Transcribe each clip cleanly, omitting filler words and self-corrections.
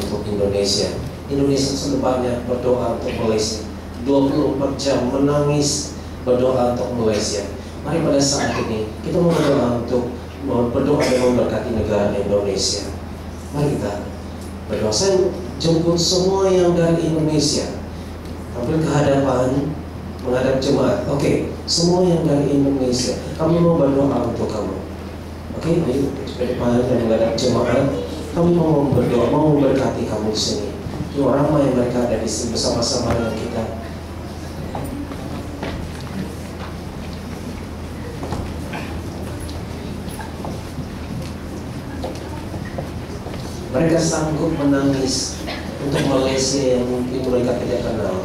untuk Indonesia. Indonesia sudah banyak berdoa untuk Malaysia, 24 jam menangis berdoa untuk Malaysia. Mari pada saat ini kita mau berdoa dan memberkati negara Indonesia. Mari kita berdoa. Saya jemput semua yang dari Indonesia tampil ke hadapan menghadap jemaat. Oke, semua yang dari Indonesia, kami mau berdoa untuk kamu. Oke, ayo ke depan dan menghadap jemaat. Kami mau berdoa, mau memberkati kamu di sini. Ramai mereka ada di sini bersama-sama dengan kita. Mereka sanggup menangis untuk Malaysia yang mungkin mereka tidak kenal.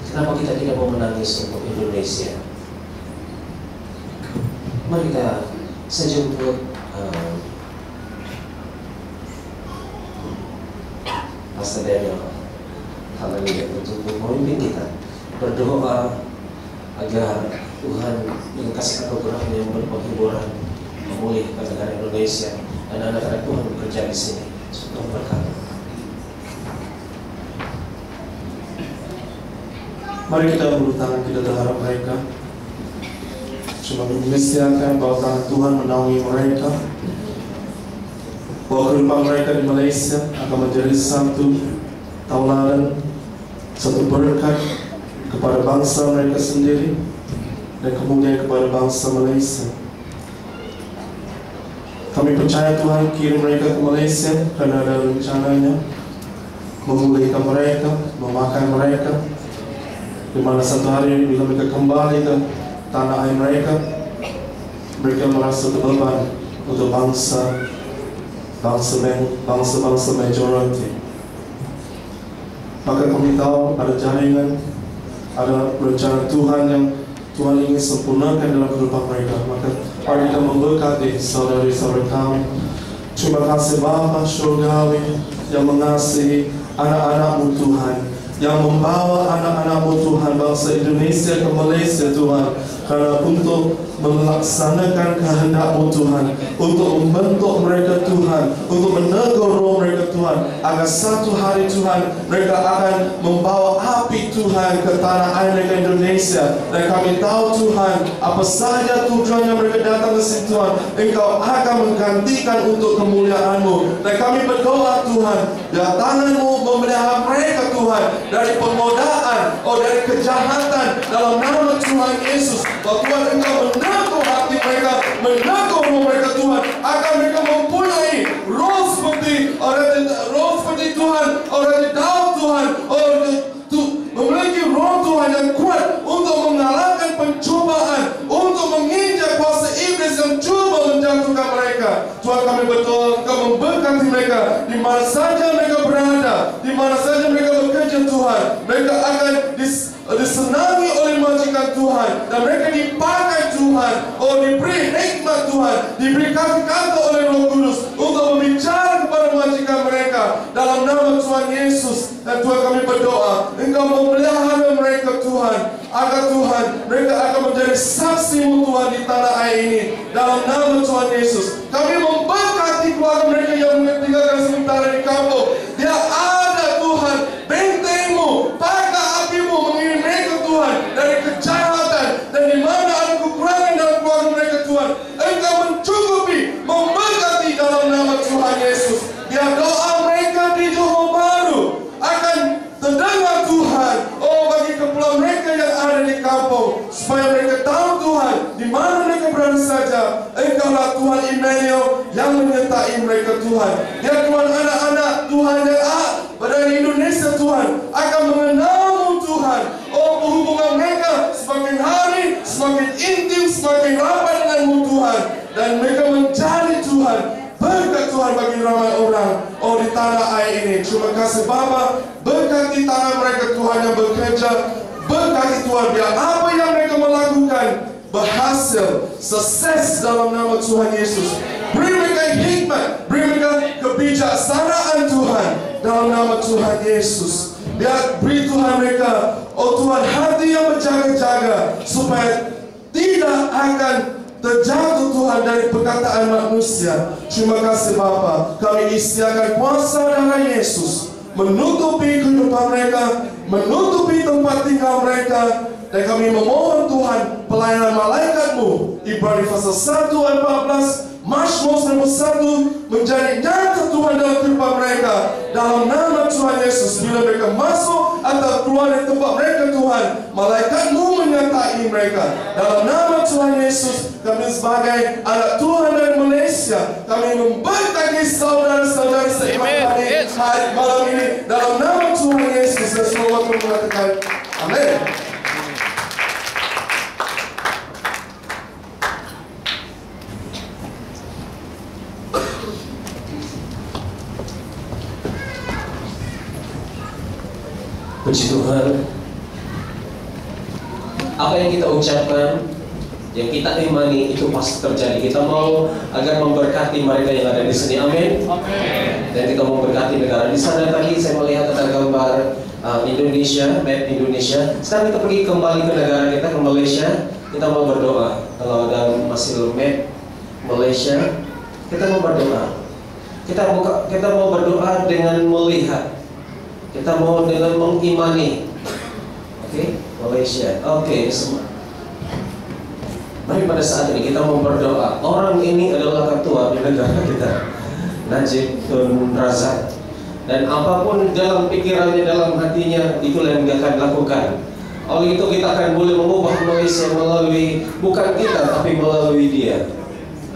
Kenapa kita tidak mau menangis untuk Indonesia? Mari saya jemput Pastor Daniel Haleluya untuk memimpin kita berdoa agar Tuhan yang kasih anugerah yang berpenghiburan memulihkan negara Indonesia dan anak-anak Tuhan bekerja di sini untuk berkata. Mari kita berulur tangan kita terhadap mereka. Cuma mengisyaratkan bahwa tangan Tuhan menaungi mereka, bahwa kehidupan mereka di Malaysia akan menjadi satu tauladan, satu berkat kepada bangsa mereka sendiri dan kemudian kepada bangsa Malaysia. Kami percaya Tuhan kirim mereka ke Malaysia karena ada rencananya memulihkan mereka, memakan mereka, di mana satu hari bila mereka kembali ke tanah air mereka, mereka merasa terbeban untuk bangsa majority. Maka kami tahu ada jaringan, ada rencana Tuhan yang Tuhan ingin sempurnakan dalam kehidupan mereka. Maka mari kita memberkati saudari-saudari kami. Terima kasih Bapa Surgawi yang mengasihi anak-anak-Mu Tuhan, yang membawa anak-anak-Mu Tuhan bangsa Indonesia ke Malaysia Tuhan, karena untuk melaksanakan kehendak-Mu Tuhan, untuk membentuk mereka Tuhan, untuk menegur roh mereka Tuhan, agar satu hari Tuhan mereka akan membawa api Tuhan ke tanah air mereka Indonesia. Dan kami tahu Tuhan, apa saja tujuannya mereka datang ke sini Tuhan, Engkau akan menggantikan untuk kemuliaan-Mu. Dan kami berdoa Tuhan, biar tangan-Mu memelihara mereka Tuhan dari pengodaan, dari kejahatan, dalam nama Tuhan Yesus. Bahwa Tuhan Engkau menegur hati mereka, menegur roh mereka Tuhan, agar mereka mempunyai roh seperti Tuhan, orang di dalam Tuhan, memiliki roh Tuhan yang kuat untuk mengalahkan pencobaan, untuk menginjak kuasa iblis yang cuba menjatuhkan mereka. Tuhan, kami berdoa Engkau memberkati mereka di mana saja mereka berada, di mana saja mereka bekerja Tuhan. Mereka akan disenangi oleh majikan Tuhan, dan mereka dipakai Tuhan, diberi hikmat Tuhan, diberi kasih kata oleh Roh Kudus untuk berbicara kepada majikan mereka dalam nama Tuhan Yesus. Dan Tuhan, kami berdoa Engkau memelihara mereka Tuhan, agar Tuhan mereka akan menjadi saksi-Mu Tuhan di tanah air ini dalam nama Tuhan Yesus. Kami memberkati keluarga mereka yang meninggalkan sementara di kampung. Dia ada Tuhan benteng-Mu, pagar api-Mu mengirim mereka Tuhan dari kejahatan, dan di mana ada kekurangan dalam keluarga mereka Tuhan, Engkau mencukupi, memberkati dalam nama Tuhan Yesus. Biar doa mereka di Johor Bahru akan terdengar Tuhan, bagi kepulauan mereka yang ada di kampung, supaya mereka tahu Tuhan, di mana mereka berada saja, Engkaulah Tuhan Immanuel yang menyertai mereka Tuhan. Ya Tuhan, anak-anak Tuhan yang berada di Indonesia Tuhan akan mengenal-Mu Tuhan. Hubungan mereka semakin hari semakin intim, semakin rapat dengan-Mu Tuhan, dan mereka mencari Tuhan, berkat Tuhan bagi ramai orang di tanah air ini. Terima kasih Bapa, berkati tangan mereka Tuhan yang bekerja, berkati Tuhan biar apa yang mereka melakukan berhasil, sukses dalam nama Tuhan Yesus. Beri mereka hikmat, beri mereka kebijaksanaan Tuhan dalam nama Tuhan Yesus. Biar beri Tuhan mereka, Tuhan, hati yang berjaga-jaga, supaya tidak akan terjatuh Tuhan dari perkataan manusia. Terima kasih Bapa, kami isiakan kuasa darah Yesus menutupi kehidupan mereka, menutupi tempat tinggal mereka. Dan kami memohon Tuhan pelayanan malaikat-Mu, Ibrani pasal 1 ayat 14, Mazmur 1 menjadi nyata Tuhan dalam kehidupan mereka. Dalam nama Tuhan Yesus, bila mereka masuk atau keluar dari tempat mereka Tuhan, malaikat-Mu menyertai mereka. Dalam nama Tuhan Yesus, kami sebagai anak Tuhan dari Malaysia, kami memberkati saudara-saudara seiman kami hari malam ini. Dalam nama Tuhan Yesus, dan semua waktu mengatakan amin. Puji Tuhan. Apa yang kita ucapkan, yang kita imani itu pasti terjadi. Kita mau agar memberkati mereka yang ada di sini. Amin. Dan kita memberkati negara. Di sana tadi saya melihat ada gambar Indonesia, map Indonesia. Sekarang kita pergi kembali ke negara kita, ke Malaysia. Kita mau berdoa. Kalau ada masih map Malaysia, kita mau berdoa. Kita mau berdoa dengan melihat. Kita mau dengan mengimani. Oke, Malaysia. Oke, semua. Mari pada saat ini kita mau berdoa. Orang ini adalah ketua di negara kita, Najib Tun Razak. Dan apapun dalam pikirannya, dalam hatinya, itulah yang dia akan lakukan. Oleh itu kita akan boleh mengubah Malaysia melalui, bukan kita, tapi melalui dia.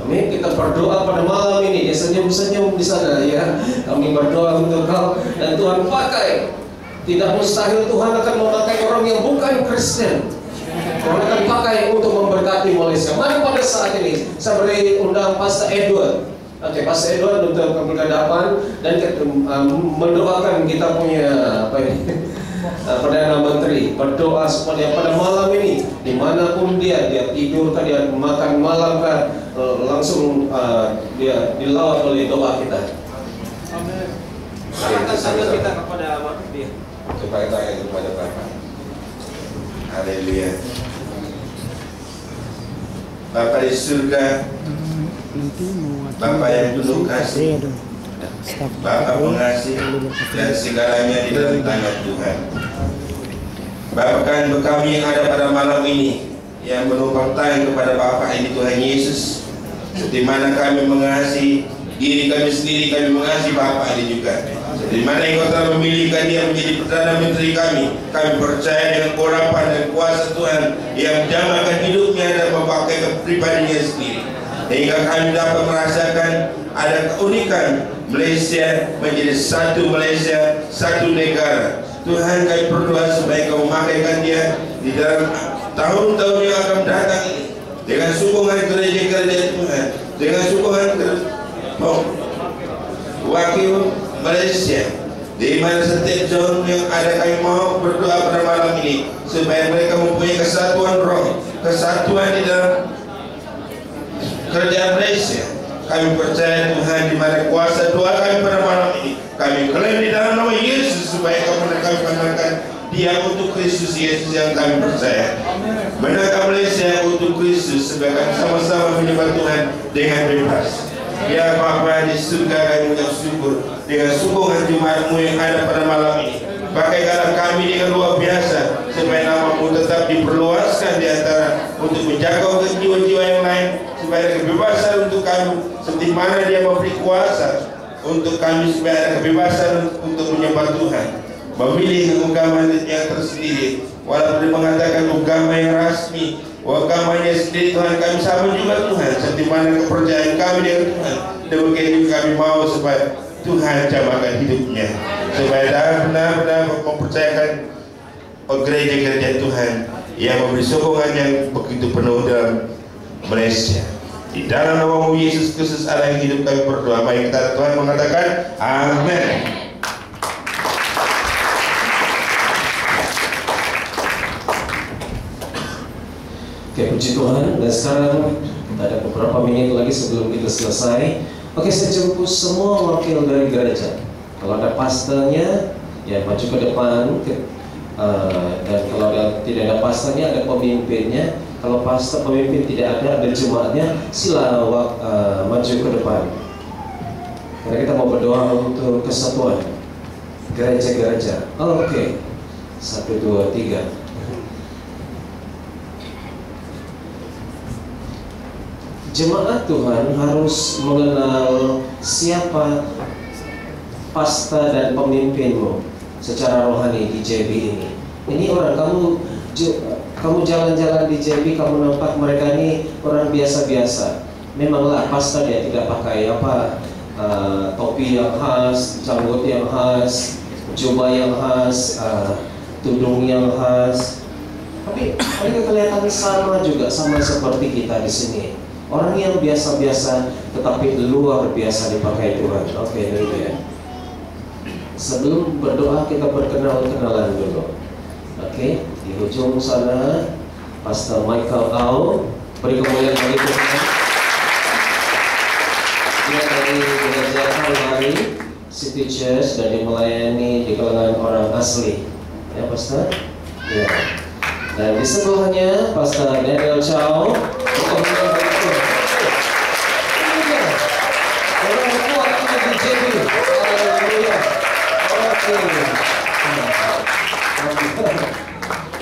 Amin. Kita berdoa pada malam ini. Dia senyum-senyum di sana ya. Kami berdoa untuk kau dan Tuhan pakai. Tidak mustahil Tuhan akan memakai orang yang bukan Kristen. Tuhan akan pakai untuk memberkati Malaysia. Mari pada saat ini saya beri undang Pastor Edward. Oke, Pastor Edward untuk keberkadapan dan mendoakan kita punya apa ini? Perdana Menteri berdoa supaya pada malam ini dimanapun dia tidur kan, dia makan malam kan, langsung dia dilawat oleh doa kita. Amin. Angkat tangan kita kepada dia. Supaya tanya kepada Bapak. Haleluya. Bapa di surga, Bapa yang penuh kasih, Bapa pengasih dan segalanya di dalam tangan Tuhan. Bahkan kami yang ada pada malam ini yang menumpang tangan kepada Bapa ini Tuhan Yesus, di mana kami mengasihi diri kami sendiri, kami mengasihi Bapa ini juga. Di mana Engkau telah memilihkan dia menjadi Perdana Menteri kami percaya dengan urapan dan kuasa Tuhan yang menjalankan hidupnya dan memakai kepribadiannya sendiri, hingga kami dapat merasakan ada keunikan Malaysia menjadi satu Malaysia, satu negara. Tuhan, kami berdoa supaya Kau memakaikan dia di dalam tahun-tahun yang akan datang ini dengan sokongan gereja-gereja Tuhan, dengan sokongan wakil Malaysia, di mana setiap zon yang ada. Kami mau berdoa pada malam ini supaya mereka mempunyai kesatuan roh, kesatuan di dalam kerajaan Malaysia. Kami percaya Tuhan, di mana kuasa doa kami pada malam ini kami klaim di dalam nama Yesus, supaya kami panggilkan dia untuk Kristus Yesus yang kami percaya. Menangkan Malaysia untuk Kristus, supaya kami sama-sama menyembah Tuhan dengan bebas. Ya Bapa di surga, kami mengucap syukur dengan sokongan jemaat-Mu yang ada pada malam ini. Pakaikanlah kami dengan luar biasa, supaya nama-Mu tetap diperluaskan di antara, untuk menjaga jiwa-jiwa yang lain, supaya ada kebebasan untuk kami, seperti mana Dia memberi kuasa untuk kami, supaya ada kebebasan untuk menyembah Tuhan, memilih agama yang tersendiri. Walaupun dia mengatakan agama yang rasmi, agamanya sendiri Tuhan, kami sama juga Tuhan, seperti mana kepercayaan kami dengan Tuhan. Demikian juga kami mau supaya Tuhan jamakan hidupnya, supaya benar-benar mempercayakan gereja-gereja Tuhan yang memberi sokongan yang begitu penuh dalam Malaysia. Di dalam nama Yesus Kristus Allah yang hidup, kami berdoa. Mari kita Tuhan mengatakan amin. Oke, puji Tuhan. Dan sekarang kita ada beberapa menit lagi sebelum kita selesai. Oke, saya jemput semua wakil dari gereja. Kalau ada pastornya, ya maju ke depan. Dan kalau tidak ada pastornya, ada pemimpinnya. Kalau pastor pemimpin tidak ada jemaatnya, sila maju ke depan. Karena kita mau berdoa untuk kesatuan gereja-gereja. Oke. 1, 2, 3. Jemaat Tuhan harus mengenal siapa pastor dan pemimpinmu secara rohani di JB ini. Ini orang kamu jalan-jalan di JB, kamu nampak mereka ini orang biasa-biasa. Memanglah pastor dia tidak pakai topi yang khas, janggut yang khas, jubah yang khas, tudung yang khas. Tapi mereka kelihatan sama juga, sama seperti kita di sini. Orang yang biasa-biasa tetapi luar biasa dipakai Tuhan. Oke, itu ya. Sebelum berdoa kita berkenalan dulu. Oke, di ujung sana Pastor Michael Au, beri kemuliaan bagi Tuhan. Dia dari gereja Calvary City Church dan dia melayani di kalangan orang asli. Ya, Pastor? Ya. Dan di sebelahnya Pastor Daniel Chow, beri kemuliaan bagi Tuhan. Orang kuat di JB. Haleluya.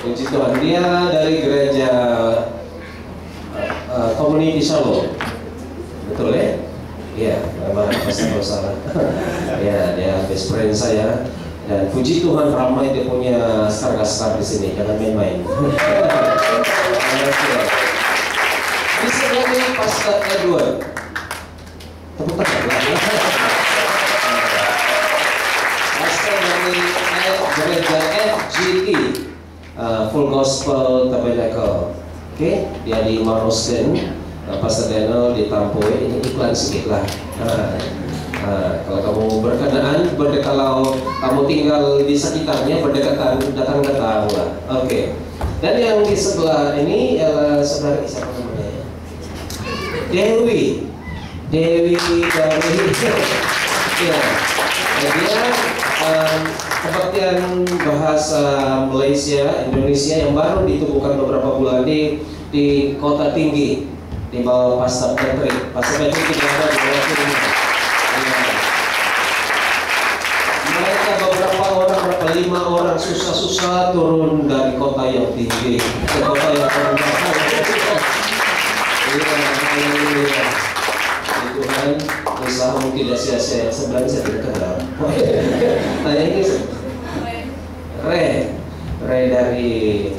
Puji Tuhan, dia dari gereja Community Shalom, betul ya? Iya, memang pasti salah. Ya, dia best friend saya. Dan puji Tuhan ramai dia punya star di sini, jangan main-main. Di sebelah Pastor Edward, tepuk tangan. Pastor dari gereja FGT, Full Gospel Tabernacle. Oke, dia di Marosden. Pastor Daniel di Tampoe. Ini iklan sedikit lah. Kalau kamu berkenaan, kalau kamu tinggal di sekitarnya, berdekatan, datang-datang lah. Oke. Dan yang di sebelah ini adalah saudara siapa namanya? Dewi dari ya. Dia kebaktian bahasa Malaysia, Indonesia yang baru ditubuhkan beberapa bulan di Kota Tinggi di bawah Pastor Patrick. Pastor Patrick tidak ada di bawah ini. Mereka beberapa orang, 5 orang susah-susah turun dari kota yang tinggi ke kota yang rendah. Tuhan, usahamu tidak sia-sia. Sebenarnya saya tidak kenal. Nah, ini Ray dari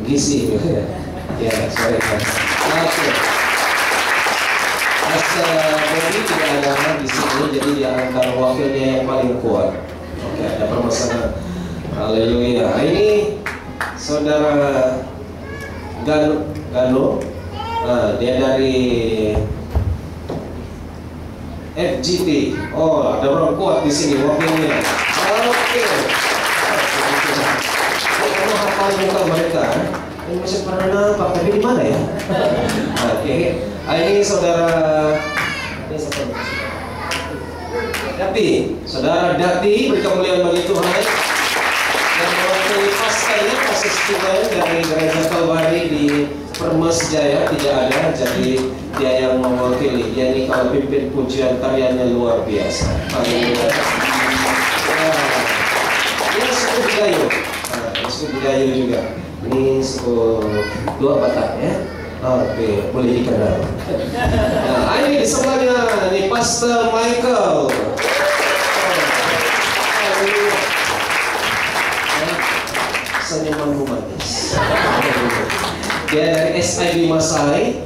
Gisi ya, sorry guys. Oke. Jadi tidak ada orang di sini, jadi dia antara wakilnya yang paling kuat. Oke, ada permasalahan. Haleluya. Ini saudara Gano, dia dari FGT. Oh, ada orang kuat di sini wakilnya. Oke. Kamu hafal muka mereka? Ini masih pernah nampak, tapi di mana ya? Oke. Ini saudara. Ini siapa? Saudara Dati, beri kemuliaan bagi Tuhan. Dan mewakili pastornya, pastor dari gereja Calvary di Permas Jaya tidak ada, jadi dia yang mewakili. Dia ini kalau pimpin pujian karyanya luar biasa. Haleluya. Ini suku Bidayu. Suku Bidayu juga. Ini suku Dua Batak ya. Oke, boleh dikenal. Nah, ini di sebelahnya ini Pastor Michael. Senyuman manis. Dia dari SIB Masai.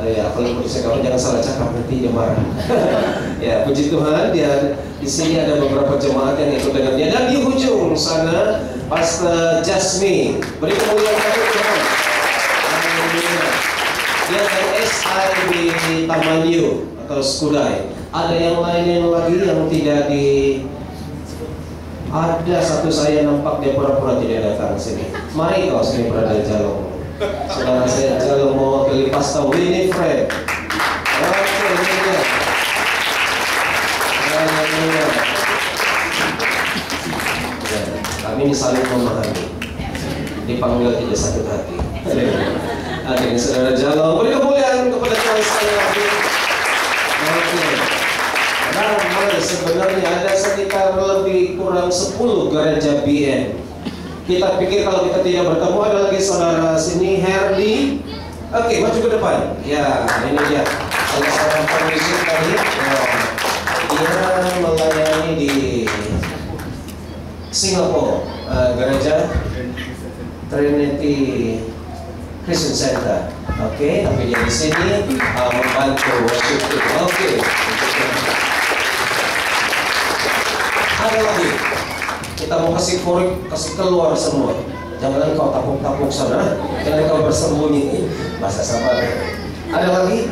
Ya, kalau menurut saya kamu jangan salah cakap, nanti dia marah. Ya, puji Tuhan, dia di sini ada beberapa jemaat yang ikut dengan dia. Dan di ujung sana Pastor Jasmine, beri kemuliaan bagi Tuhan. Dia dari SIB Tamanyu atau Skudai. Ada yang lain lagi yang tidak di. Ada satu saya nampak dia pura-pura tidak datang sini. Mari kau sini berada Jalong. Saudara saya Jalong mewakili Pastor Winifred. Oke, ini dia. ini saling memahami, dipanggil tidak sakit hati. Akhirnya saudara Jalal, beri kemuliaan kepada Tuhan sekali lagi. Nah, sebenarnya ada sekitar lebih kurang 10 gereja BN. Kita pikir kalau kita tidak bertemu, ada lagi saudara sini Herdi. Oke, maju ke depan. Ya, ini dia salah seorang pengisi tadi. Dia melayani di Singapura, gereja Trinity Christian Center. Oke, tapi dia di sini membantu worship. Oke. Ada lagi. Kita mau kasih korek, kasih keluar semua. Jangan kau tapuk-tapuk sana, jangan kau bersembunyi. Bahasa sabar. Ada lagi?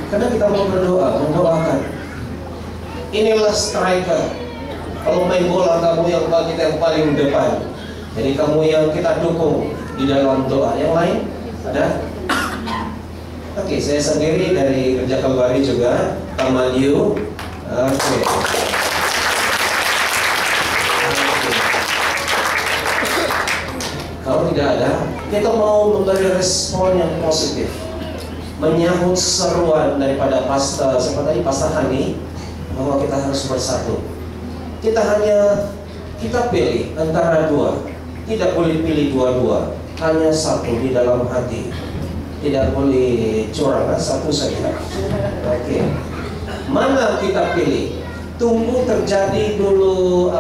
Karena kita mau berdoa, mendoakan. Inilah striker. Kalau main bola kamu yang kita yang paling depan. Jadi kamu yang kita dukung di dalam doa. Yang lain ada? Oke, saya sendiri dari Gereja Kalvari juga, Tamanyu. Oke. Kalau tidak ada, kita mau memberi respon yang positif, menyambut seruan daripada pastor seperti Pastor Hani bahwa kita harus bersatu. Kita pilih antara dua, tidak boleh pilih dua-dua, hanya satu di dalam hati. Tidak boleh curang, satu saja. Oke. Mana kita pilih? Tunggu terjadi dulu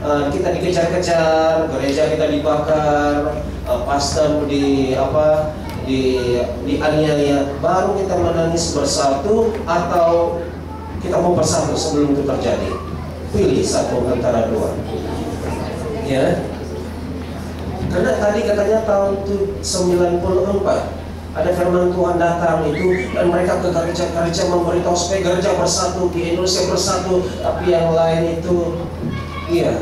kita dikejar-kejar, gereja kita dibakar, pastor dianiaya, baru kita menangis bersatu, atau kita mau bersatu sebelum itu terjadi. Pilih satu antara dua. Ya. Karena tadi katanya tahun 94 ada firman Tuhan datang itu, dan mereka ke gereja memberitahu supaya gereja bersatu, di Indonesia bersatu, tapi yang lain itu dia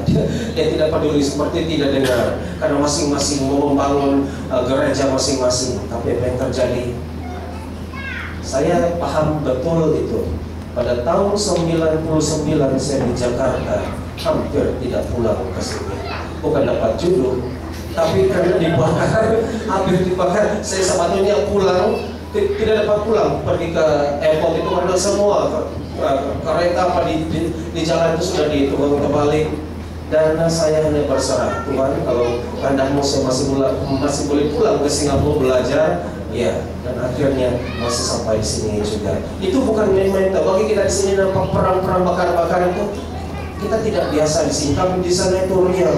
tidak peduli, seperti tidak dengar, karena masing-masing mau membangun gereja masing-masing. Tapi apa yang terjadi? Saya paham betul itu. Pada tahun 99 saya di Jakarta, hampir tidak pulang ke sini. Bukan dapat jodoh, tapi karena dibakar, hampir dibakar. Saya sepatutnya pulang, tidak dapat pulang, pergi ke airport itu karena semua kereta di jalan itu sudah dihitung terbalik. Dan saya hanya berserah, Tuhan, kalau kehendakmu saya masih boleh pulang ke Singapura belajar, ya. Dan akhirnya masih sampai di sini juga. Itu bukan main-main. Bagi kita di sini nampak perang-perang bakar-bakar itu, kita tidak biasa di sini, tapi di sana itu real.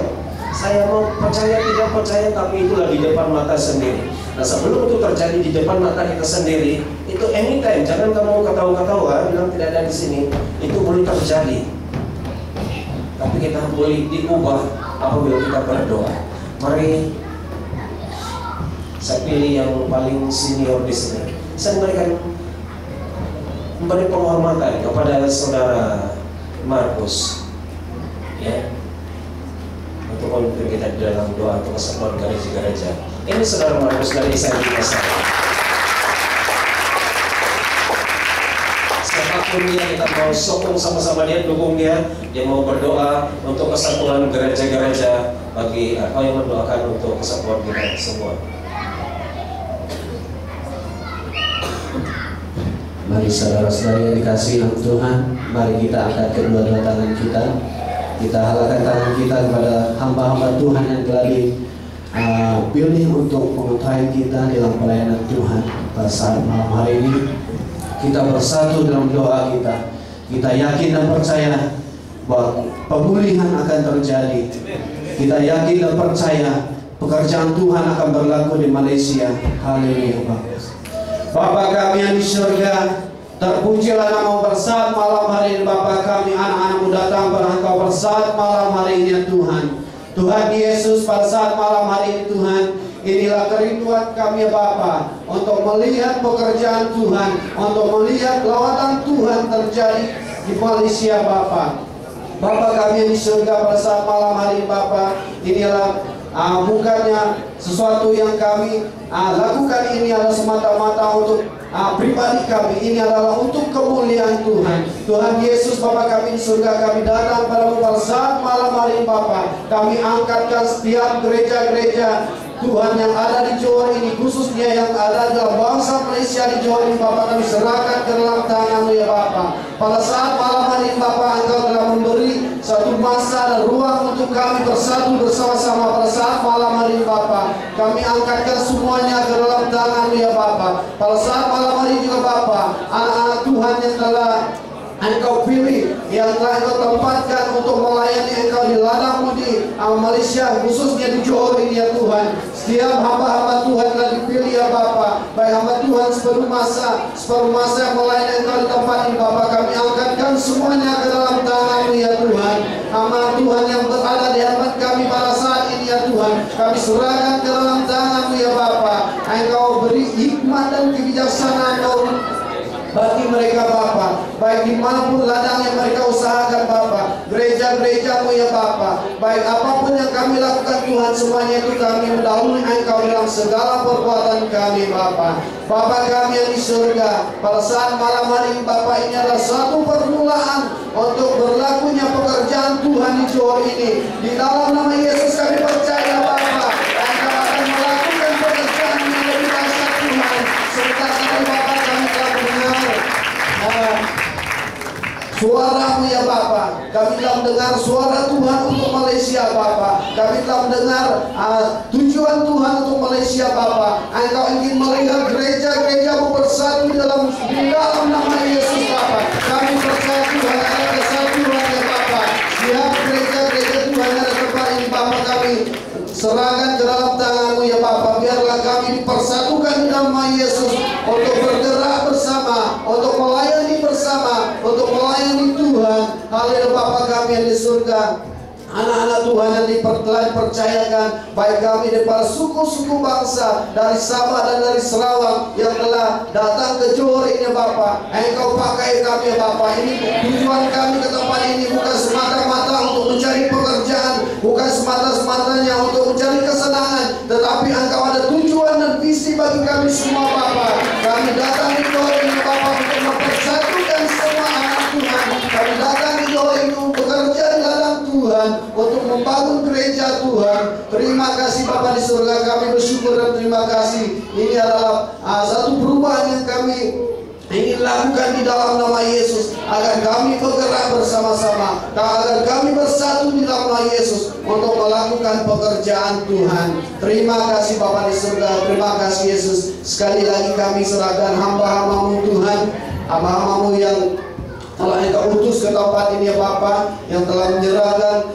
Saya mau percaya tidak percaya, tapi itulah di depan mata sendiri. Nah, sebelum itu terjadi di depan mata kita sendiri, itu anytime, jangan kamu ketawa-ketawa bilang tidak ada di sini. Itu boleh terjadi, tapi kita boleh diubah apabila kita berdoa. Mari saya pilih yang paling senior di sini. Saya memberi penghormatan kepada saudara Markus, ya, untuk memimpin kita di dalam doa untuk kesatuan gereja-gereja. Ini saudara Markus dari Israel Biasa. Siapapun dia, kita mau sokong sama-sama dia, dukung dia. Dia mau berdoa untuk kesatuan gereja-gereja, bagi apa yang mendoakan untuk kesatuan kita semua. Mari saudara-saudari yang dikasihi Tuhan, mari kita angkat kedua-dua tangan kita. Kita halakkan tangan kita kepada hamba-hamba Tuhan yang telah dipilih untuk mengetahui kita dalam pelayanan Tuhan. Pada saat malam hari ini kita bersatu dalam doa kita. Kita yakin dan percaya bahwa pemulihan akan terjadi. Kita yakin dan percaya pekerjaan Tuhan akan berlaku di Malaysia. Haleluya. Bapa kami yang di surga, terpujilah nama bersaat malam hari ini. Bapa kami, anak-anakmu datang pada Engkau bersaat malam hari ini ya Tuhan. Tuhan Yesus, pada saat malam hari ini Tuhan, inilah kerinduan kami ya Bapa, untuk melihat pekerjaan Tuhan, untuk melihat lawatan Tuhan terjadi di Malaysia Bapa. Bapa kami yang di surga, pada saat malam hari ini Bapa, inilah bukannya Sesuatu yang kami lakukan ini adalah semata-mata untuk pribadi kami. Ini adalah untuk kemuliaan Tuhan. Tuhan Yesus Bapa kami di surga, kami datang pada saat malam hari ini Bapa. Kami angkatkan setiap gereja-gereja Tuhan yang ada di Johor ini, khususnya yang ada dalam bangsa Malaysia di Johor ini Bapa, kami serahkan ke dalam tangan-Mu ya Bapa. Pada saat malam hari ini Bapa, Engkau telah memberi satu masa dan ruang untuk kami bersatu bersama-sama pada saat malam hari ini Bapa. Kami angkatkan semuanya ke dalam tangan-Mu ya Bapa. Pada saat malam hari ini juga Bapa, anak-anak Tuhan yang telah Engkau pilih, yang telah Engkau tempatkan untuk melayani Engkau di ladang-Mu di Malaysia, khususnya di Johor ini ya Tuhan. Setiap hamba-hamba Tuhan telah dipilih ya Bapa. Baik hamba Tuhan separuh masa yang melayani Engkau di tempat ini Bapa. Kami angkatkan semuanya ke dalam tangan-Mu ya Tuhan. Hamba Tuhan yang berada di hadapan kami pada saat ini ya Tuhan, kami serahkan ke dalam tangan-Mu ya Bapa. Engkau beri hikmat dan kebijaksanaan bagi mereka Bapa, baik dimanapun ladang yang mereka usahakan Bapa, gereja-gereja-Mu ya Bapa, baik apapun yang kami lakukan Tuhan, semuanya itu kami mendahului Engkau dalam segala perbuatan kami Bapa. Bapa kami yang di surga, pada saat malam hari Bapa, ini adalah satu permulaan untuk berlakunya pekerjaan Tuhan di Johor ini. Di dalam nama Yesus kami percaya Bapa, Engkau akan melakukan pekerjaan yang lebih dahsyat Tuhan. Sebentar lagi Bapa, kami telah mendengar suara-Mu ya Bapa. Kami telah mendengar suara Tuhan untuk Malaysia Bapa. Kami telah mendengar tujuan Tuhan untuk Malaysia Bapa. Engkau ingin melihat gereja-gereja-Mu bersatu di dalam nama Yesus Bapa. Kami percaya Tuhan ada kesatuan ya Bapa. Setiap gereja-gereja Tuhan ada tempat ini Bapa, kami serahkan ke dalam tangan-Mu ya Bapa. Biarlah kami dipersatukan di nama Yesus untuk bergerak bersama, untuk melayani bersama, untuk melayani Tuhan. Haleluya Bapa kami yang di surga. Anak-anak Tuhan yang dipercayakan, baik kami daripada suku-suku bangsa dari Sabah dan dari Sarawak yang telah datang ke Johor ini Bapa. Engkau pakai kami ya Bapa. Ini tujuan kami ke tempat ini bukan semata-mata untuk mencari pekerjaan, bukan semata-matanya untuk mencari kesenangan, tetapi Engkau ada tujuan dan visi bagi kami semua Bapa. Kami datang di Johor ini Bapa untuk mempersatukan semua anak Tuhan. Kami datang di Johor ini untuk bekerja di ladang Tuhan, untuk membangun gereja Tuhan. Terima kasih Bapa di surga, kami bersyukur dan terima kasih. Ini adalah satu perubahan yang kami ingin lakukan di dalam nama Yesus, agar kami bergerak bersama-sama, agar kami bersatu di dalam nama Yesus untuk melakukan pekerjaan Tuhan. Terima kasih Bapa di surga, terima kasih Yesus. Sekali lagi kami serahkan hamba-hamba-Mu Tuhan, hamba-hamba-Mu yang telah Engkau utus ke tempat ini ya Bapa, yang telah menyerahkan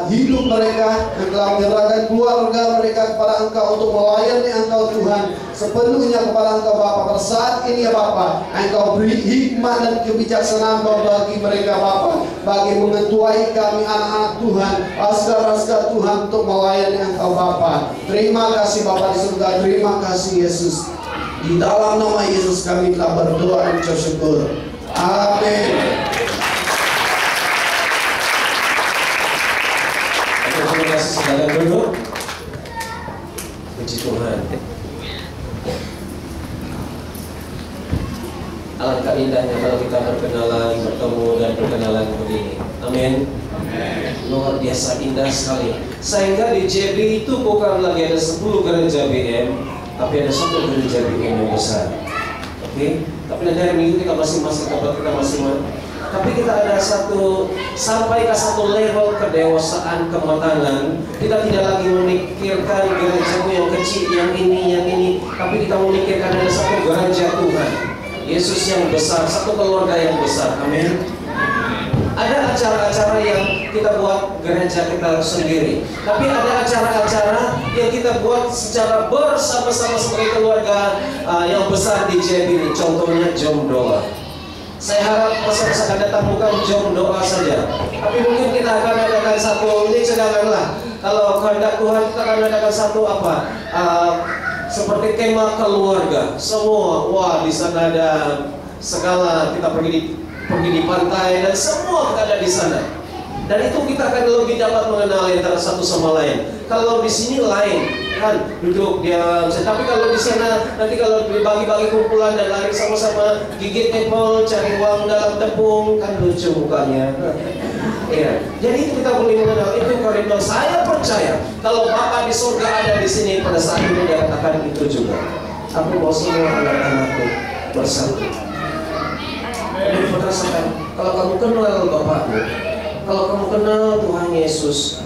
hidup mereka, yang telah menyerahkan keluarga mereka kepada Engkau untuk melayani Engkau Tuhan sepenuhnya kepada Engkau Bapa. Pada saat ini ya Bapa, Engkau beri hikmat dan kebijaksanaan bagi mereka Bapa, bagi mengetuai kami anak-anak Tuhan, askar-askar Tuhan untuk melayani Engkau Bapa. Terima kasih Bapa di surga, terima kasih Yesus. Di dalam nama Yesus kami telah berdoa dan bersyukur. Amin. Terima kasih saudara duduk. Puji Tuhan. Alangkah indahnya kalau kita berkenalan, bertemu dan berkenalan begini. Amin. Luar biasa indah sekali. Sehingga di JB itu bukan lagi ada 10 gereja BM, tapi ada satu gereja BM yang besar. Oke. Tapi nanti hari Minggu kita masing-masing tapi kita ada sampai ke satu level kedewasaan kematangan. Kita tidak lagi memikirkan gerejamu yang kecil, yang ini, tapi kita memikirkan ada satu gereja Tuhan Yesus yang besar, satu keluarga yang besar. Amin. Ada acara-acara yang kita buat gereja kita sendiri, tapi ada acara-acara yang kita buat secara bersama-sama sebagai keluarga yang besar di JB ini. Contohnya Jom Doa. Saya harap pesan akan datang bukan Jom Doa saja, tapi mungkin kita akan adakan satu, ini cadanganlah. Kalau kehendak Tuhan kita akan adakan satu seperti kemah keluarga. Semua, wah di sana ada segala, kita pergi di pantai dan semua kita ada di sana. Dan itu kita akan lebih dapat mengenal antara satu sama lain. Kalau di sini lain, kan duduk dia. Tapi kalau di sana nanti kalau bagi-bagi kumpulan dan lari sama-sama gigit apple, cari uang dalam tepung, kan lucu mukanya. Iya. Jadi itu kita boleh mengenal itu koridor. Saya percaya kalau Bapa di surga ada di sini pada saat itu dia katakan itu juga. Aku mau semua anak-anakku bersatu. Jadi merasakan kalau kamu kenal Bapakmu, kalau kamu kenal Tuhan Yesus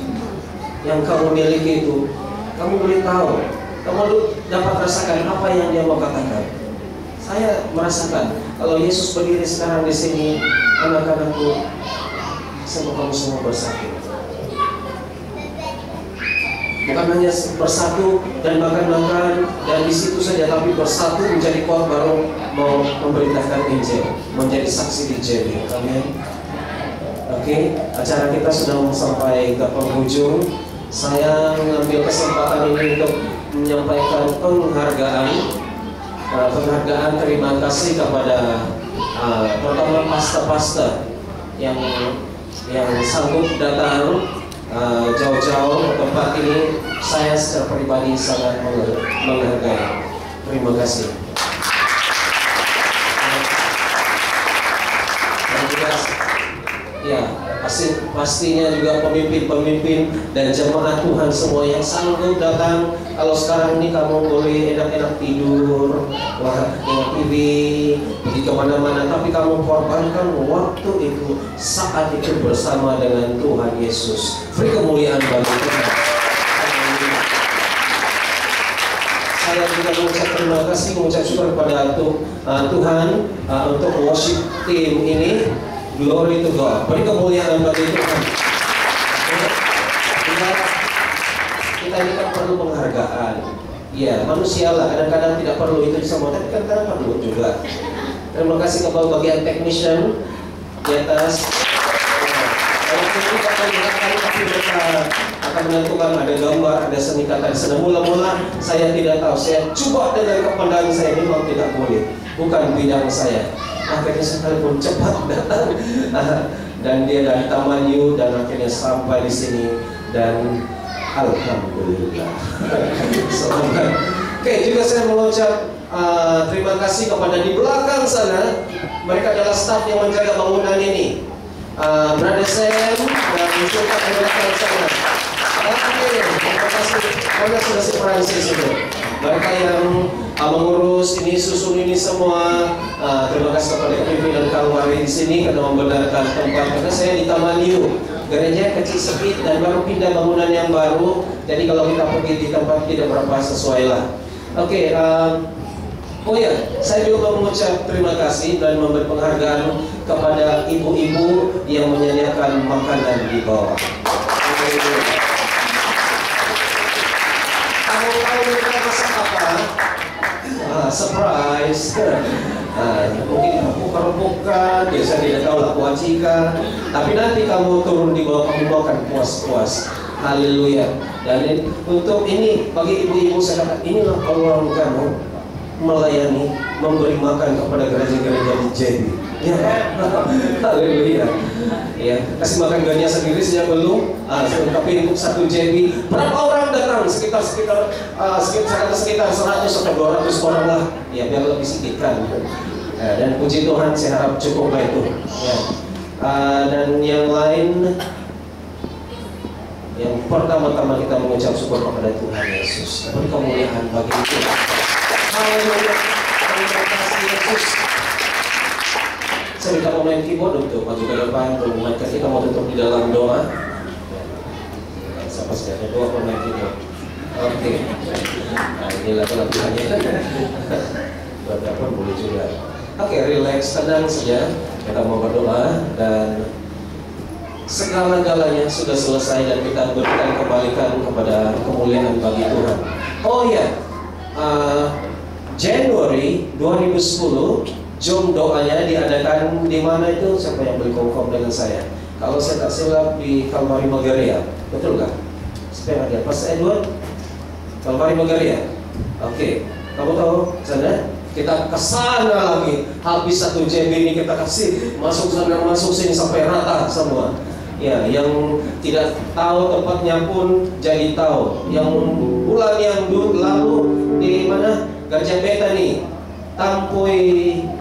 yang kamu miliki itu, kamu boleh tahu, kamu dapat rasakan apa yang dia mau katakan. Saya merasakan kalau Yesus berdiri sekarang di sini, anak-anakku, semua kamu semua bersatu. Bukan hanya bersatu dan makan-makan dan di situ saja, tapi bersatu menjadi kuat baru mau memberitakan Injil, menjadi saksi di Injil. Amin. Oke, acara kita sudah sampai ke penghujung. Saya mengambil kesempatan ini untuk menyampaikan penghargaan terima kasih kepada pertama pastor yang sanggup datang jauh-jauh ke tempat ini. Saya secara pribadi sangat menghargai. Terima kasih. Dan juga, ya, pastinya juga pemimpin-pemimpin dan jemaat Tuhan semua yang sanggup datang. Kalau sekarang ini kamu boleh enak-enak tidur, tengok TV, pergi kemana-mana, tapi kamu korbankan waktu itu, saat itu bersama dengan Tuhan Yesus. Beri kemuliaan bagi Tuhan. Saya juga mengucap terima kasih, mengucap syukur kepada Tuhan untuk worship team ini. Glory to God. Beri kemuliaan bagi Tuhan. Kita ini kan perlu penghargaan. Ya, manusia lah kadang-kadang tidak perlu itu semua, tapi kadang-kadang perlu juga. Terima kasih kepada bagian technician di atas. Kalau kita akan menentukan ada gambar, ada seni kata di sana. Mula-mula saya tidak tahu. Saya coba dengan kepandangan saya memang tidak boleh. Bukan bidang saya. Akhirnya sekalipun cepat datang dan dia dari Taman Yu dan akhirnya sampai di sini dan alhamdulillah. Selamat. Oke, juga saya mengucap terima kasih kepada di belakang sana. Mereka adalah staf yang menjaga bangunan ini. Brother Sam dan Sultan di belakang sana. Terima kasih. Mana sudah si Francis itu. Mereka yang mengurus ini, susun ini semua. Terima kasih kepada pimpinan Kalwari di sini karena membenarkan tempat. Karena saya di Taman Yu, gereja kecil sempit dan baru pindah bangunan yang baru. Jadi kalau kita pergi di tempat tidak berapa sesuai lah. Oke, oh ya, saya juga mengucap terima kasih dan memberi penghargaan kepada ibu-ibu yang menyediakan makanan di bawah. Tahu mereka masak apa? Surprise. Mungkin buka-buka, biasa tidak tahu lah kuacikan. Tapi nanti kamu turun di bawah, kamu makan puas-puas. Haleluya. Dan untuk ini bagi ibu-ibu saya katakan, inilah peluang kamu melayani, memberi makan kepada gereja-gereja di JB. Ya, haleluya. Ya, kasih makan ganya sendiri saja belum. Tapi untuk satu JB, berapa orang datang? Sekitar 100 atau 200 orang lah. Ya, biar lebih sedikit kan. Dan puji Tuhan, saya harap cukup lah itu. Ya. Dan yang lain, yang pertama-tama kita mengucap syukur kepada Tuhan Yesus. Beri kemuliaan bagi Tuhan. Haleluya. Terima kasih Yesus. Saya minta pemain keyboard untuk maju ke depan, untuk memainkan, kita mau tutup di dalam doa. Siapa sih ada 2 pemain keyboard? Oke. Nah, inilah kelebihannya. Berapa boleh juga. Oke, relax, tenang saja. Kita mau berdoa dan segala-galanya sudah selesai dan kita berikan kebalikan kepada kemuliaan bagi Tuhan. Oh ya, Januari 2010 Jom doanya diadakan di mana itu? Siapa yang boleh confirm dengan saya? Kalau saya tak silap di Kalvari Magaria, betul nggak? Siapa yang ada? Pas Edward? Kalvari Magaria. Oke, kamu tahu sana? Kita kesana lagi. Habis 1 JB ini kita kasih masuk sana, masuk sini sampai rata semua. Ya, yang tidak tahu tempatnya pun jadi tahu. Yang bulan yang lalu di mana Gajah Beta nih, Tampoi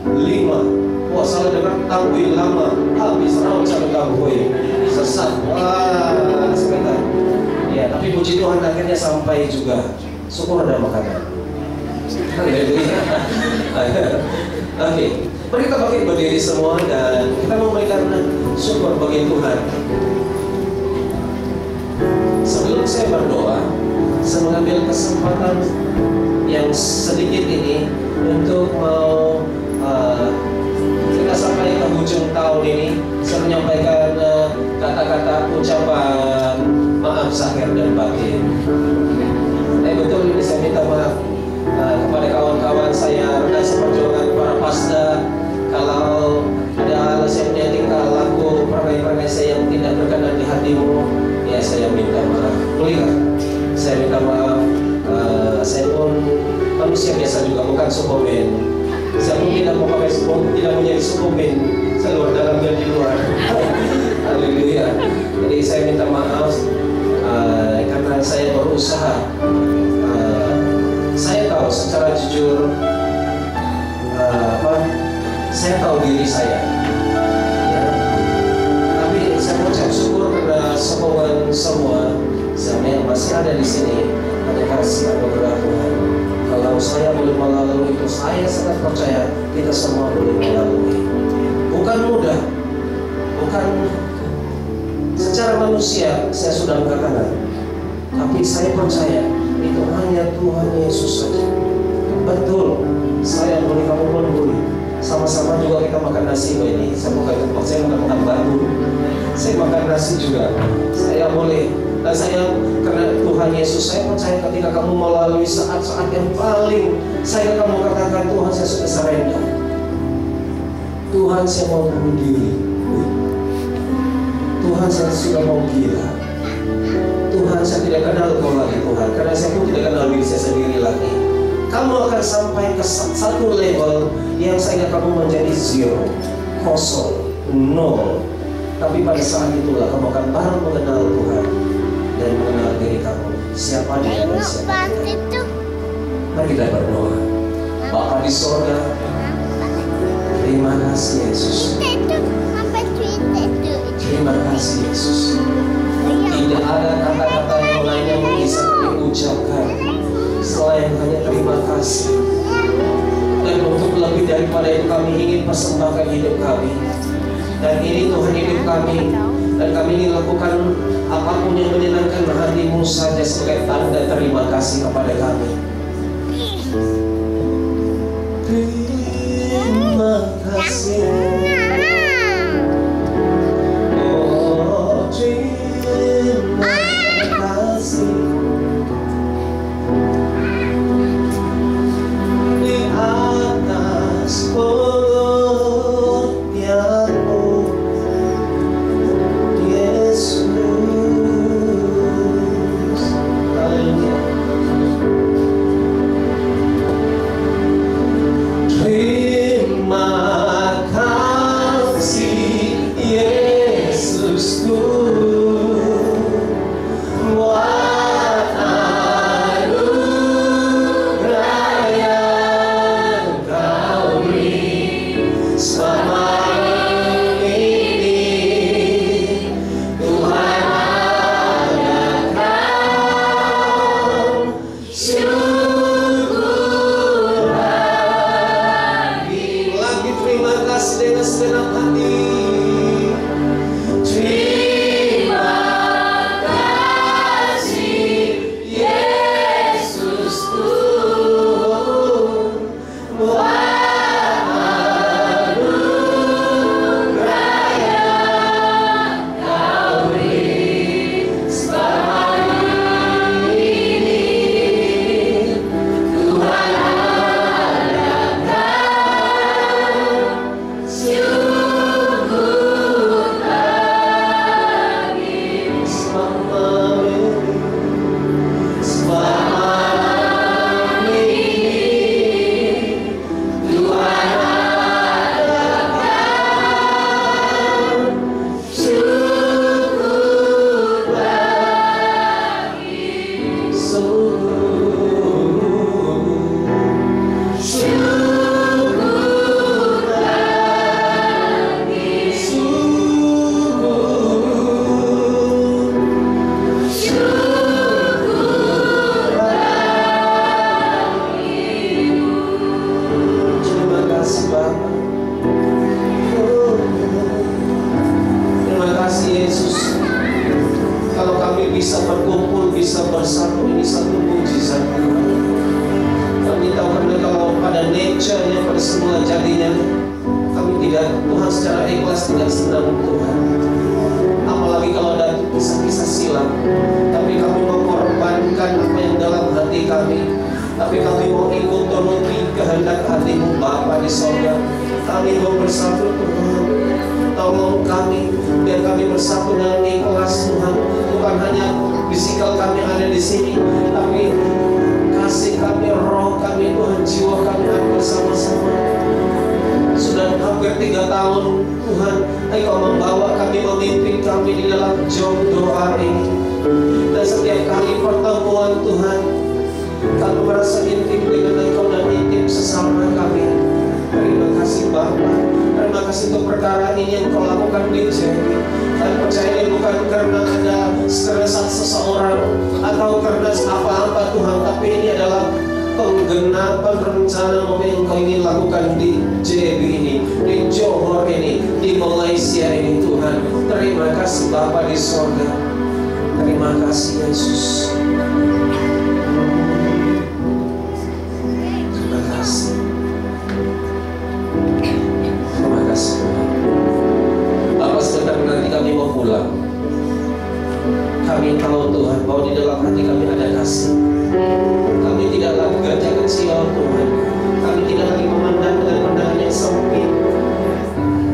5. Wah, salah dengar Tampoi lama. Habis raut sampai Tampoi. Sesat. Wah, sebentar. Ya, tapi puji Tuhan akhirnya sampai juga. Syukur ada makanan. Haleluya. Oke, mari kita bangkit berdiri semua dan kita memberikan syukur bagi Tuhan. Sebelum saya berdoa, saya mengambil kesempatan yang sedikit ini untuk mau kita sampai ke ujung tahun ini. Saya menyampaikan kata-kata ucapan maaf zahir dan batin. Betul ini saya minta maaf kepada kawan-kawan saya rekan seperjuangan para pasda, kalau ada hal saya punya tingkah laku perangai-perangai saya yang tidak berkenan di hatimu, ya saya minta maaf. Boleh saya minta maaf. Saya pun manusia biasa juga, bukan Superman. Saya pun tidak mau pakai Superman, tidak menjadi Superman. Saya luar dalam dan di luar. Haleluya. Jadi saya minta maaf karena saya berusaha. Saya tahu secara jujur, saya tahu diri saya, ya. Tapi saya mengucap syukur karena sokongan semua. Saya masih ada di sini, ada kasih anugerah Tuhan. Kalau saya boleh melalui itu, saya sangat percaya kita semua boleh melalui. Bukan mudah, bukan secara manusia saya sudah mengatakan, tapi saya percaya itu hanya Tuhan Yesus saja. Betul, saya boleh, kamu pun boleh. Sama-sama juga kita makan nasi ini. Saya makan batu. Saya makan nasi juga. Saya boleh. Dan saya, karena Tuhan Yesus, saya percaya ketika kamu melalui saat-saat yang paling, saya kamu katakan, Tuhan saya sudah surrender. Tuhan saya mau bunuh diri. Tuhan saya sudah mau gila. Tuhan saya tidak kenal kau lagi Tuhan, karena saya pun tidak kenal diri saya sendiri lagi. Kamu akan sampai ke satu level yang saya kamu menjadi zero, kosong, nol. Tapi pada saat itulah kamu akan baru mengenal Tuhan dan mengenal diri kamu. Siapa dia dan siapa dia. Mari kita berdoa. Bapa di sorga, terima kasih Yesus. Terima kasih Yesus. Tidak ada kata-kata yang lain yang bisa diucapkan selain hanya terima kasih. Dan untuk lebih daripada itu kami ingin persembahkan hidup kami. Dan ini Tuhan hidup kami. Dan kami ingin lakukan apapun yang menyenangkan hatimu saja sebagai tanda terima kasih kepada kami. Terima kasih. Terima kasih. pada nature-nya, pada semula jadinya, kami tidak, Tuhan secara ikhlas tidak senang Tuhan. Apalagi kalau ada kisah-kisah silam, tapi kami mengorbankan apa yang dalam hati kami. Tapi kami mau ikut turuti kehendak hati-Mu Bapa di sorga. Kami mau bersatu Tuhan. Tolong kami, biar kami bersatu dengan ikhlas Tuhan. Bukan hanya fisikal kami ada di sini, tapi kasih kami, roh kami Tuhan, jiwa kami ada bersama-sama. Sudah hampir 3 tahun Tuhan, Engkau membawa kami, memimpin kami di dalam job doa ini. Dan setiap kali pertemuan Tuhan, kami merasa intim dengan Engkau dan intim sesama kami. Terima kasih Bapa. Terima kasih untuk perkara ini yang Kau lakukan di JW. Dan percaya ini bukan karena ada keresahan seseorang atau karena apa-apa Tuhan, tapi ini adalah penggenapan rencana yang Kau ingin lakukan di JW ini, di Johor ini, di Malaysia ini Tuhan. Terima kasih Bapa di sorga. Terima kasih Yesus. Terima kasih. Terima kasih Tuhan. Bapak, sebentar nanti kami mau pulang. Kami tahu Tuhan bahwa di dalam hati kami ada kasih. Kami tidak lagi gajah kecil Tuhan. Kami tidak lagi memandang dengan pandangan yang sempit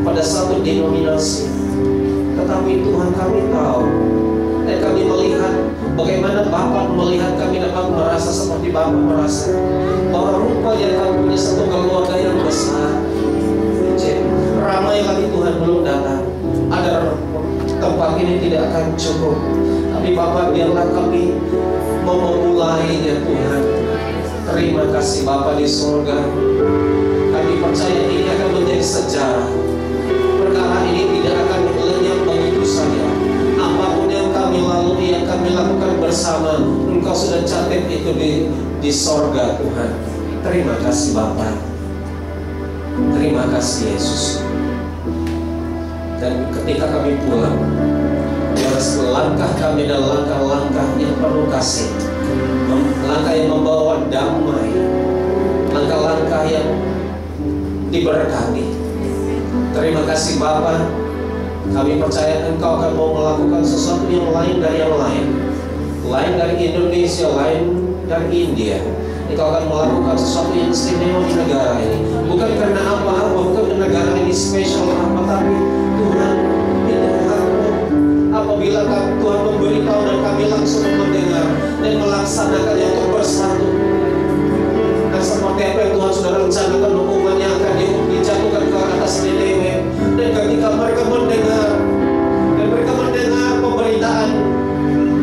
pada satu denominasi. Tetapi Tuhan kami tahu, dan kami melihat bagaimana Bapak melihat kami dapat merasa seperti Bapak merasa, bahwa rupanya kami punya satu keluarga yang besar. Ramai lagi Tuhan belum datang. Ada tempat ini tidak akan cukup. Tapi Bapak, biarlah kami mau memulainya Tuhan. Terima kasih Bapa di surga. Kami percaya ini akan menjadi sejarah. Perkara ini tidak akan lenyap begitu saja. Apapun yang kami lalui, yang kami lakukan bersama, Engkau sudah catat itu di sorga Tuhan. Terima kasih Bapa. Terima kasih Yesus. Dan ketika kami pulang, biarlah langkah kami adalah langkah-langkah yang penuh kasih, langkah yang membawa damai, langkah-langkah yang diberkati. Terima kasih Bapa. Kami percaya Engkau akan mau melakukan sesuatu yang lain dari yang lain dari Indonesia, lain dari India. Engkau akan melakukan sesuatu yang istimewa di negara ini. Bukan karena apa-apa, bukan negara ini spesial apa, tapi Tuhan, itu hakmu. Apabila Tuhan memberitahu dan kami langsung mendengar dan melaksanakannya untuk bersatu. Dan seperti apa yang Tuhan sudah rencanakan, hukumannya akan dijatuhkan ke atas Nineve. Dan ketika mereka mendengar pemberitaan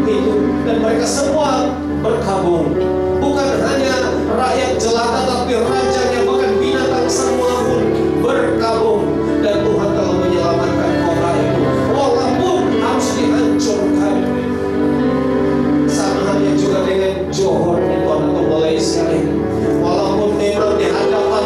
itu, dan mereka semua berkabung. Bukan hanya rakyat jelata, tapi rajanya, bahkan binatang semua pun berkabung. Dan Tuhan telah menyelamatkan kota itu, walaupun harus dihancurkan. Sama halnya juga dengan Johor ini atau Malaysia ini. Walaupun memang di hadapan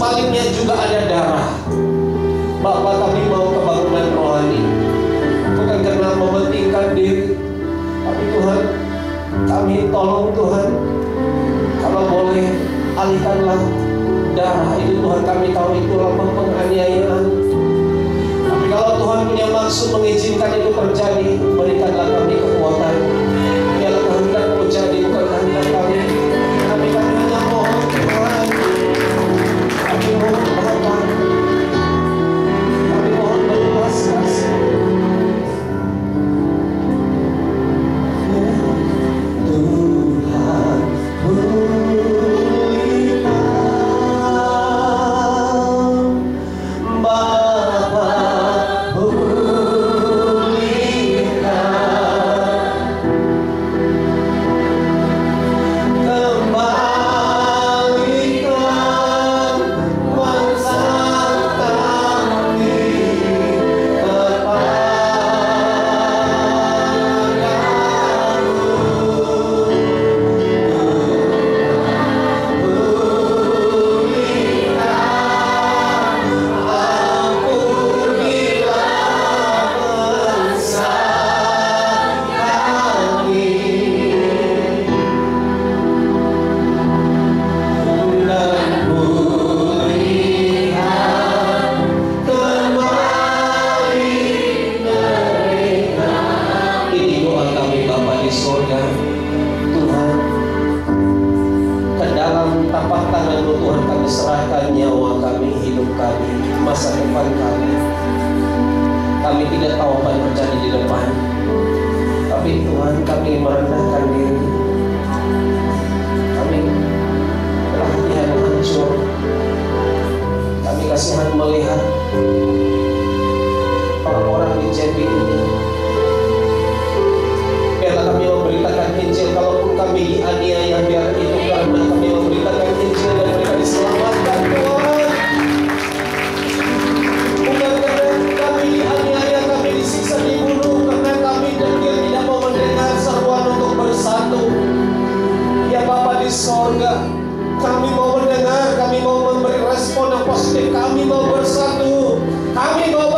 sebaliknya juga ada darah. Bapa, kami mau kebangunan rohani, bukan karena mementingkan diri, tapi Tuhan, kami tolong Tuhan, kalau boleh alihkanlah darah itu Tuhan. Kami tahu itulah penganiayaan, tapi kalau Tuhan punya maksud mengizinkan itu terjadi, berikanlah kami kekuatan. Biarlah kehendak-Mu jadi, bukan kehendak kami. Kami hanya mohon Tuhan, kami mohon Bapa, kami mohon berbelas kasih. Tuhan pulihkan, Bapa masa depan kami. Kami tidak tahu apa yang terjadi di depan, tapi Tuhan, kami merendahkan diri. Kami telah hati hancur. Kami kasihan melihat orang-orang di Jambi ini. Biarlah kami memberitakan Injil, kalaupun kami dianiaya, biar itu karena kami memberitakan Injil dan mereka diselamatkan, Tuhan. Bukan karena kami dianiaya, kami disiksa, dibunuh, karena kami dan dia tidak mau mendengar seruan untuk bersatu. Ya Bapa di sorga, kami mau mendengar, kami mau memberi respon yang positif, kami mau bersatu, kami mau